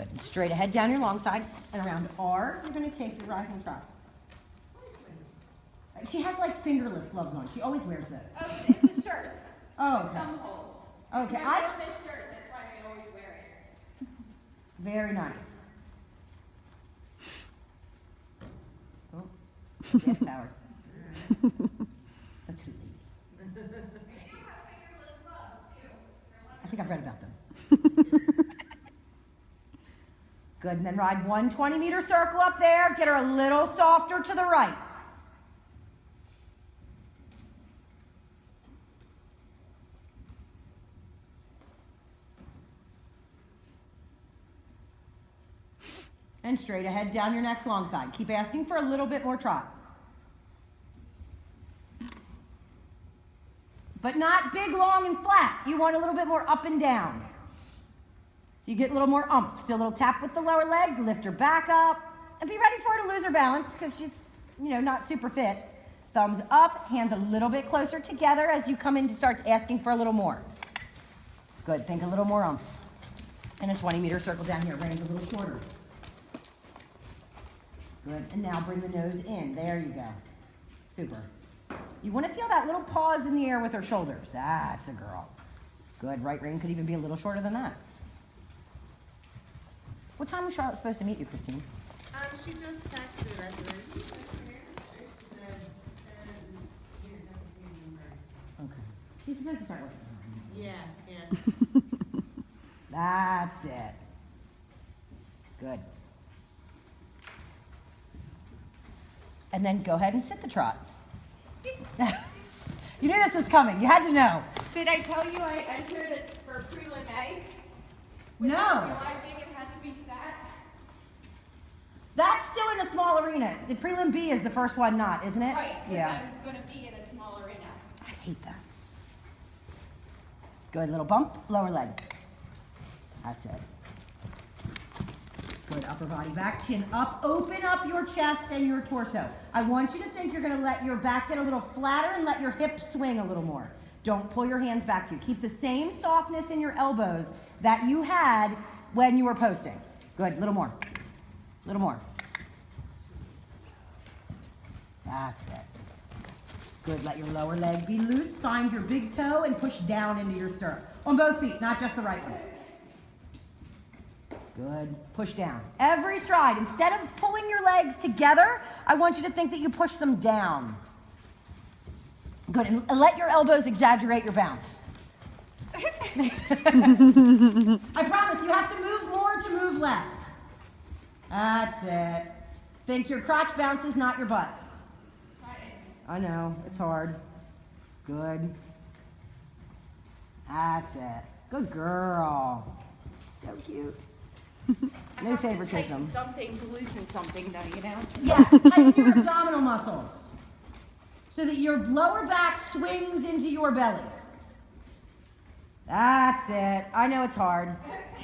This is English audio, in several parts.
Good. And straight ahead down your long side and around R. You're going to take your rising trot. She has like fingerless gloves on. She always wears those. Oh, it's a shirt. Oh, okay. Thumb holes. Okay. I love this shirt. That's why I always wear it. Very nice. Oh, gas power. Such a lady. I think I've read about them. Good, and then ride 1 20-meter circle up there. Get her a little softer to the right. And straight ahead down your next long side. Keep asking for a little bit more trot. But not big, long, and flat. You want a little bit more up and down. So you get a little more oomph. So a little tap with the lower leg, lift her back up, and be ready for her to lose her balance because she's, not super fit. Thumbs up, hands a little bit closer together as you come in to start asking for a little more. Good, think a little more oomph. And a 20-meter circle down here, reins a little shorter. Good, and now bring the nose in. There you go. Super. You want to feel that little pause in the air with her shoulders. That's a girl. Good, right rein could even be a little shorter than that. What time was Charlotte supposed to meet you, Christine? She just texted us. Okay. She's supposed to start working. Yeah. That's it. Good. And then go ahead and sit the trot. You knew this was coming. You had to know. Did I tell you I entered it for prelim A? No. Realizing it had to be sat? That's still in a small arena. The prelim B is the first one not, isn't it? Right, because Yeah. I'm going to be in a small arena. I hate that. Good, little bump, lower leg. That's it. Good, upper body back, chin up. Open up your chest and your torso. I want you to think you're going to let your back get a little flatter and let your hips swing a little more. Don't pull your hands back to you. Keep the same softness in your elbows that you had when you were posting. Good, little more. Little more. That's it. Good, let your lower leg be loose. Find your big toe and push down into your stirrup. On both feet, not just the right one. Good. Push down. Every stride, instead of pulling your legs together, I want you to think that you push them down. Good. And let your elbows exaggerate your bounce. I promise you have to move more to move less. That's it. Think your crotch bounces, not your butt. I know. It's hard. Good. That's it. Good girl. So cute. No favoritism. Tighten something to loosen something, though, Yeah, tighten your abdominal muscles so that your lower back swings into your belly. That's it. I know it's hard.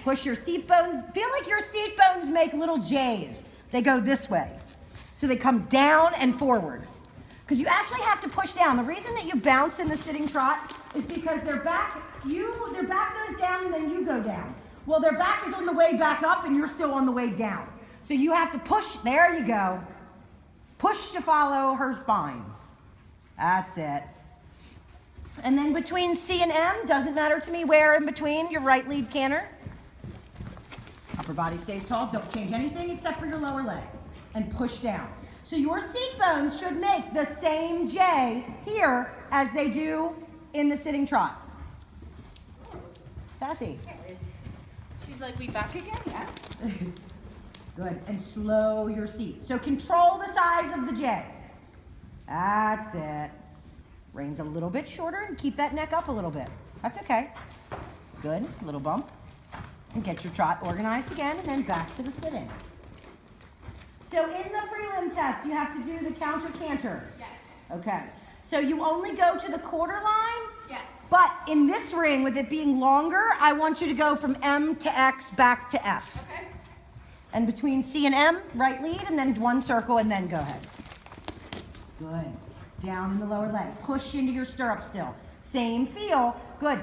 Push your seat bones. Feel like your seat bones make little J's. They go this way. So they come down and forward. Because you actually have to push down. The reason that you bounce in the sitting trot is because their back goes down and then you go down. Well, their back is on the way back up and you're still on the way down. So you have to push, there you go. Push to follow her spine. That's it. And then between C and M, doesn't matter to me where in between, your right lead canter. Upper body stays tall, don't change anything except for your lower leg. And push down. So your seat bones should make the same J here as they do in the sitting trot. Sassy. She's like, we back again? Yes. Good. And slow your seat. So control the size of the J. That's it. Reins a little bit shorter and keep that neck up a little bit. That's okay. Good. Little bump. And get your trot organized again and then back to the sitting. So in the prelim test, you have to do the counter canter. Yes. Okay. So you only go to the quarter line? Yes. But in this ring, with it being longer, I want you to go from M to X back to F. Okay. And between C and M, right lead, and then one circle, and then go ahead. Good. Down in the lower leg. Push into your stirrup still. Same feel. Good.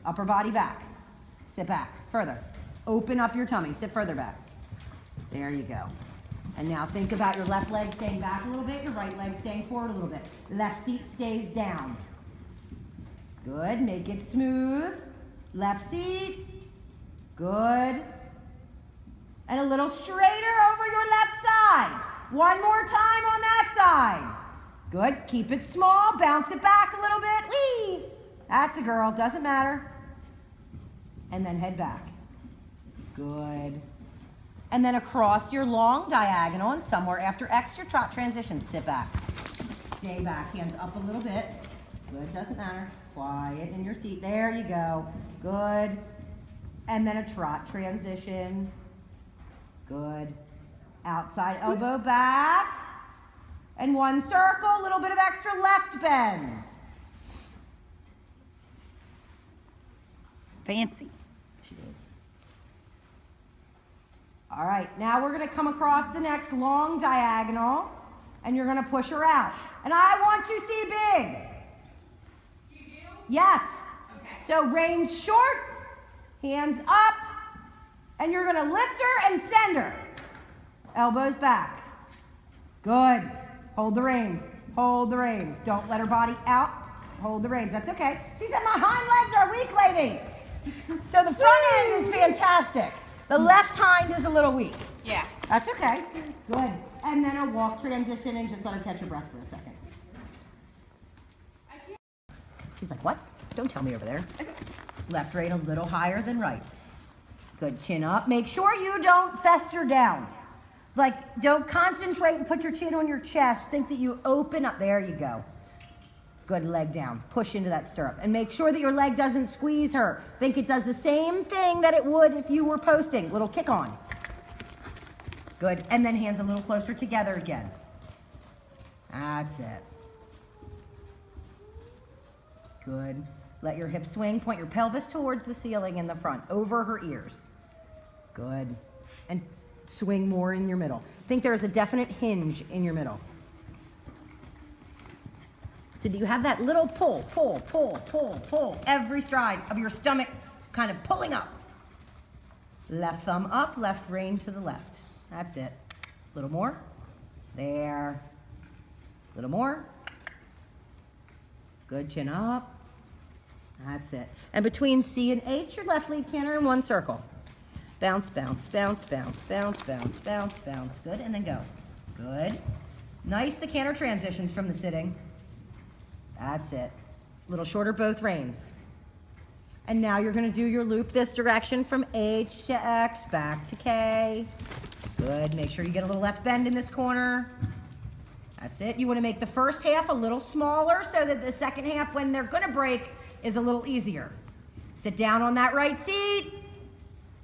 Upper body back. Sit back. Further. Open up your tummy. Sit further back. There you go. And now think about your left leg staying back a little bit, your right leg staying forward a little bit. Left seat stays down. Good. Make it smooth. Left seat. Good. And a little straighter over your left side. One more time on that side. Good. Keep it small. Bounce it back a little bit. Whee! That's a girl. Doesn't matter. And then head back. Good. And then across your long diagonal and somewhere after X, your trot transition. Sit back. Stay back. Hands up a little bit. Good. Doesn't matter. Quiet in your seat. There you go. Good. And then a trot transition. Good. Outside elbow back. And one circle, a little bit of extra left bend. Fancy. She is. All right, now we're going to come across the next long diagonal, and you're going to push her out. And I want to see big. You do? Yes. Okay. So reins short, hands up, and you're going to lift her and send her. Elbows back. Good. Hold the reins. Hold the reins. Don't let her body out. Hold the reins. That's okay. She said my hind legs are weak, lady. So the front end is fantastic. The left hind is a little weak. Yeah. That's okay. Good. And then a walk transition and just let her catch her breath for a second. She's like, what? Don't tell me over there. Left rein a little higher than right. Good. Chin up. Make sure you don't fester down. Like, don't concentrate and put your chin on your chest. Think that you open up. There you go. Good. Leg down. Push into that stirrup. And make sure that your leg doesn't squeeze her. Think it does the same thing that it would if you were posting. Little kick on. Good. And then hands a little closer together again. That's it. Good. Let your hips swing. Point your pelvis towards the ceiling in the front, over her ears. Good. And swing more in your middle. Think there's a definite hinge in your middle. So do you have that little pull, pull, pull, pull, pull, every stride of your stomach kind of pulling up. Left thumb up, left rein to the left. That's it. A little more. There. A little more. Good, chin up. That's it. And between C and H, your left lead canter in one circle. Bounce, bounce, bounce, bounce, bounce, bounce, bounce, bounce. Good, and then go. Good. Nice, the canter transitions from the sitting. That's it. A little shorter both reins. And now you're going to do your loop this direction from H to X, back to K. Good. Make sure you get a little left bend in this corner. That's it. You want to make the first half a little smaller so that the second half, when they're going to break, is a little easier. Sit down on that right seat.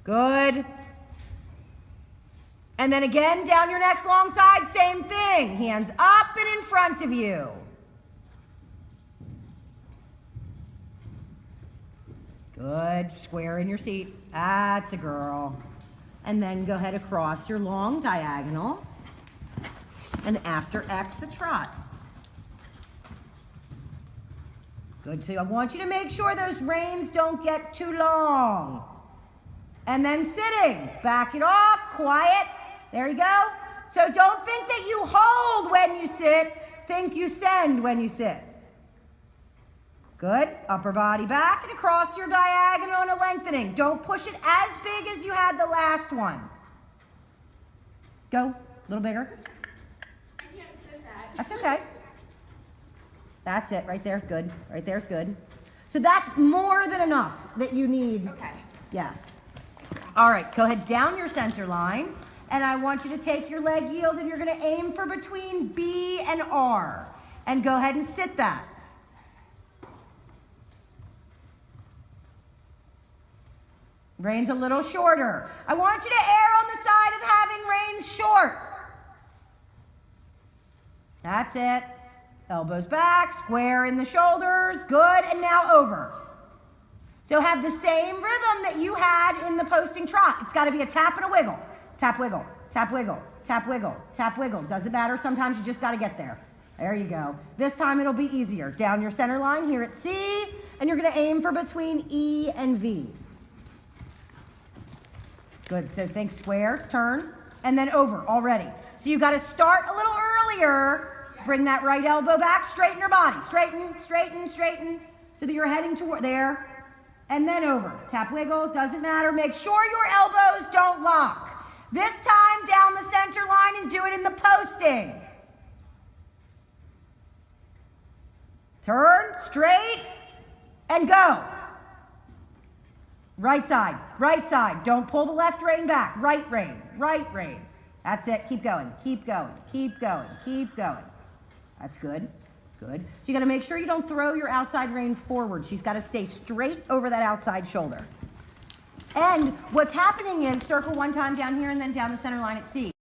Good. And then again, down your next long side, same thing. Hands up and in front of you. Good. Square in your seat. That's a girl. And then go ahead across your long diagonal. And after X, a trot. Good. So I want you to make sure those reins don't get too long. And then sitting. Back it off. Quiet. There you go. So don't think that you hold when you sit. Think you send when you sit. Good. Upper body back and across your diagonal and a lengthening. Don't push it as big as you had the last one. Go. A little bigger. I can't sit that. That's okay. That's it. Right there's good. Right there's good. So that's more than enough that you need. Okay. Yes. All right. Go ahead down your center line. And I want you to take your leg yield and you're going to aim for between B and R. And go ahead and sit that. Reins a little shorter. I want you to err on the side of having reins short. That's it. Elbows back, square in the shoulders. Good, and now over. So have the same rhythm that you had in the posting trot. It's got to be a tap and a wiggle. Tap, wiggle, tap, wiggle, tap, wiggle, tap, wiggle. Doesn't matter. Sometimes you just got to get there. There you go. This time it'll be easier. Down your center line here at C, and you're going to aim for between E and V. Good, so think square, turn, and then over already. So you gotta start a little earlier. Bring that right elbow back, straighten your body. Straighten, straighten, straighten, so that you're heading toward there. And then over. Tap, wiggle, doesn't matter. Make sure your elbows don't lock. This time down the center line and do it in the posting. Turn, straight, and go. Right side, right side. Don't pull the left rein back. Right rein, right rein. That's it. Keep going, keep going, keep going, keep going. That's good, good. So you gotta make sure you don't throw your outside rein forward. She's gotta stay straight over that outside shoulder. And what's happening is circle one time down here and then down the center line at C.